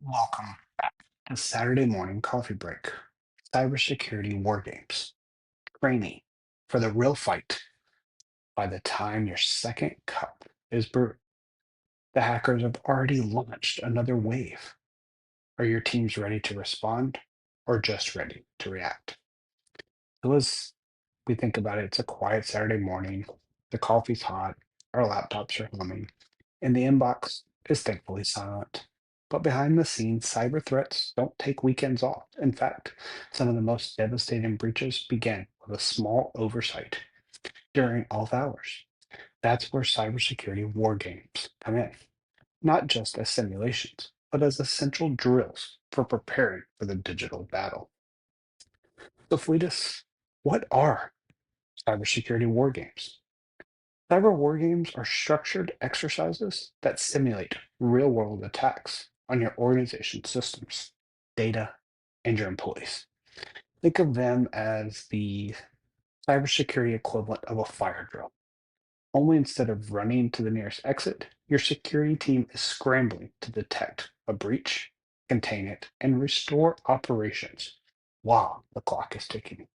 Welcome back to Saturday morning coffee break. Cybersecurity Wargames. Training for the real fight by the time your second cup is brewed. The hackers have already launched another wave. Are your teams ready to respond or just ready to react? So as we think about it, it's a quiet Saturday morning. The coffee's hot, our laptops are humming, and the inbox is thankfully silent. But behind the scenes, cyber threats don't take weekends off. In fact, some of the most devastating breaches begin with a small oversight during off hours. That's where cybersecurity war games come in, not just as simulations, but as essential drills for preparing for the digital battle. So, Fleetus, what are cybersecurity war games? Cyber war games are structured exercises that simulate real world attacks on your organization's systems, data, and your employees. Think of them as the cybersecurity equivalent of a fire drill. Only instead of running to the nearest exit, your security team is scrambling to detect a breach, contain it, and restore operations while the clock is ticking.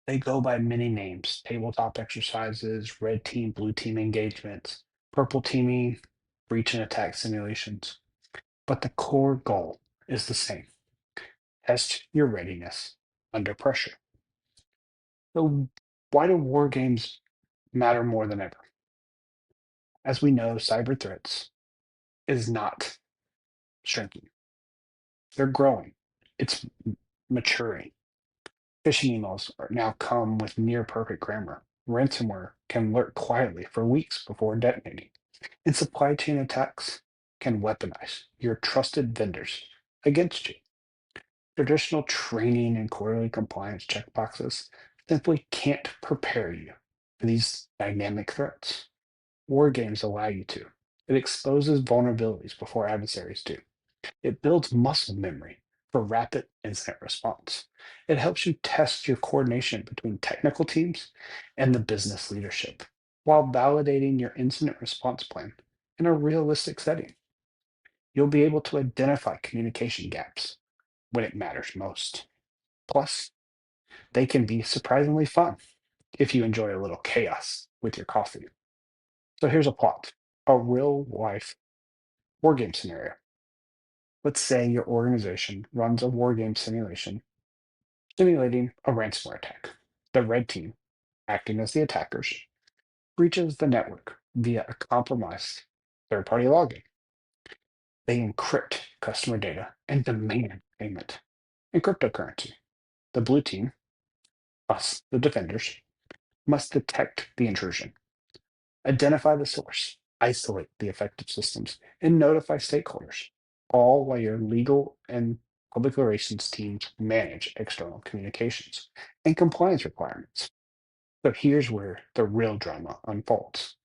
They go by many names: tabletop exercises, red team, blue team engagements, purple teaming, breach and attack simulations. But the core goal is the same: test your readiness under pressure. So, why do war games matter more than ever? As we know, cyber threats is not shrinking, they're growing, it's maturing. Phishing emails are now come with near perfect grammar. Ransomware can lurk quietly for weeks before detonating. And supply chain attacks can weaponize your trusted vendors against you. Traditional training and quarterly compliance checkboxes simply can't prepare you for these dynamic threats. War games allow you to. It exposes vulnerabilities before adversaries do. It builds muscle memory for rapid incident response. It helps you test your coordination between technical teams and the business leadership while validating your incident response plan in a realistic setting. You'll be able to identify communication gaps when it matters most. Plus, they can be surprisingly fun if you enjoy a little chaos with your coffee. So here's a plot: a real life war game scenario. Let's say your organization runs a war game simulation simulating a ransomware attack. The red team, acting as the attackers, breaches the network via a compromised third party login. They encrypt customer data and demand payment in cryptocurrency. The blue team, us, the defenders, must detect the intrusion, identify the source, isolate the affected systems, and notify stakeholders, all while your legal and public relations teams manage external communications and compliance requirements. So here's where the real drama unfolds.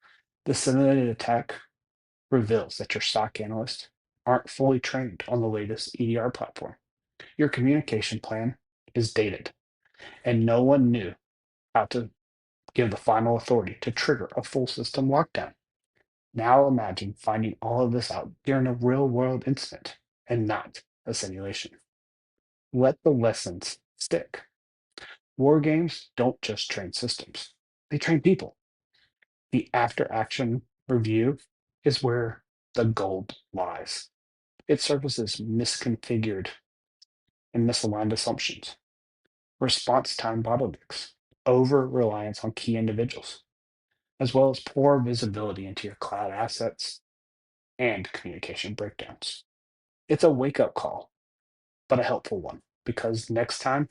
The simulated attack reveals that your stock analysts aren't fully trained on the latest EDR platform. Your communication plan is dated, and no one knew how to give the final authority to trigger a full system lockdown. Now imagine finding all of this out during a real world incident and not a simulation. Let the lessons stick. War games don't just train systems, they train people. The after action review is where the gold lies. It surfaces misconfigured and misaligned assumptions, response time bottlenecks, over reliance on key individuals, as well as poor visibility into your cloud assets and communication breakdowns. It's a wake up call, but a helpful one, because next time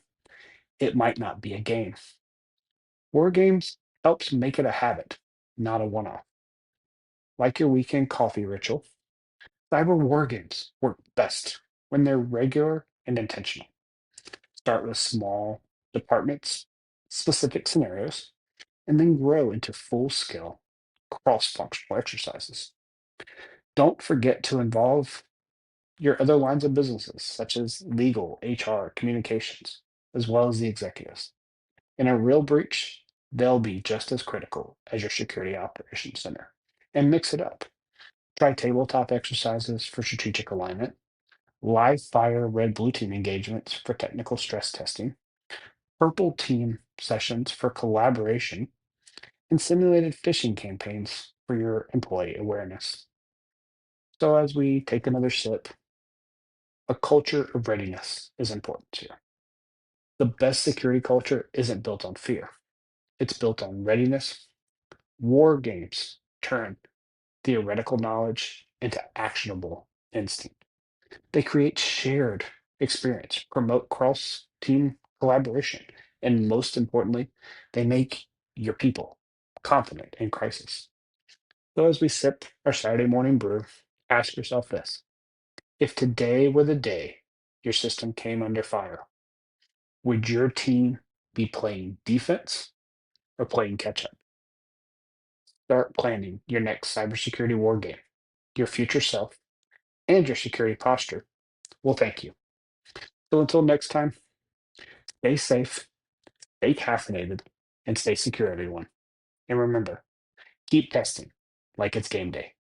it might not be a game. War games helps make it a habit, not a one off. Like your weekend coffee ritual, cyber war games work best when they're regular and intentional. Start with small departments, specific scenarios, and then grow into full scale cross functional exercises. Don't forget to involve your other lines of businesses, such as legal, HR, communications, as well as the executives. In a real breach, they'll be just as critical as your security operations center. And mix it up. Try tabletop exercises for strategic alignment, live fire red blue team engagements for technical stress testing, purple team sessions for collaboration, and simulated phishing campaigns for your employee awareness. So, as we take another sip, a culture of readiness is important here. The best security culture isn't built on fear, it's built on readiness. War games turn theoretical knowledge into actionable instinct. They create shared experience, promote cross team collaboration, and most importantly, they make your people confident in crisis. So, as we sip our Saturday morning brew, ask yourself this: if today were the day your system came under fire, would your team be playing defense or playing catch up? Start planning your next cybersecurity war game. Your future self and your security posture will thank you. So until next time, stay safe, stay caffeinated, and stay secure, everyone. And remember, keep testing like it's game day.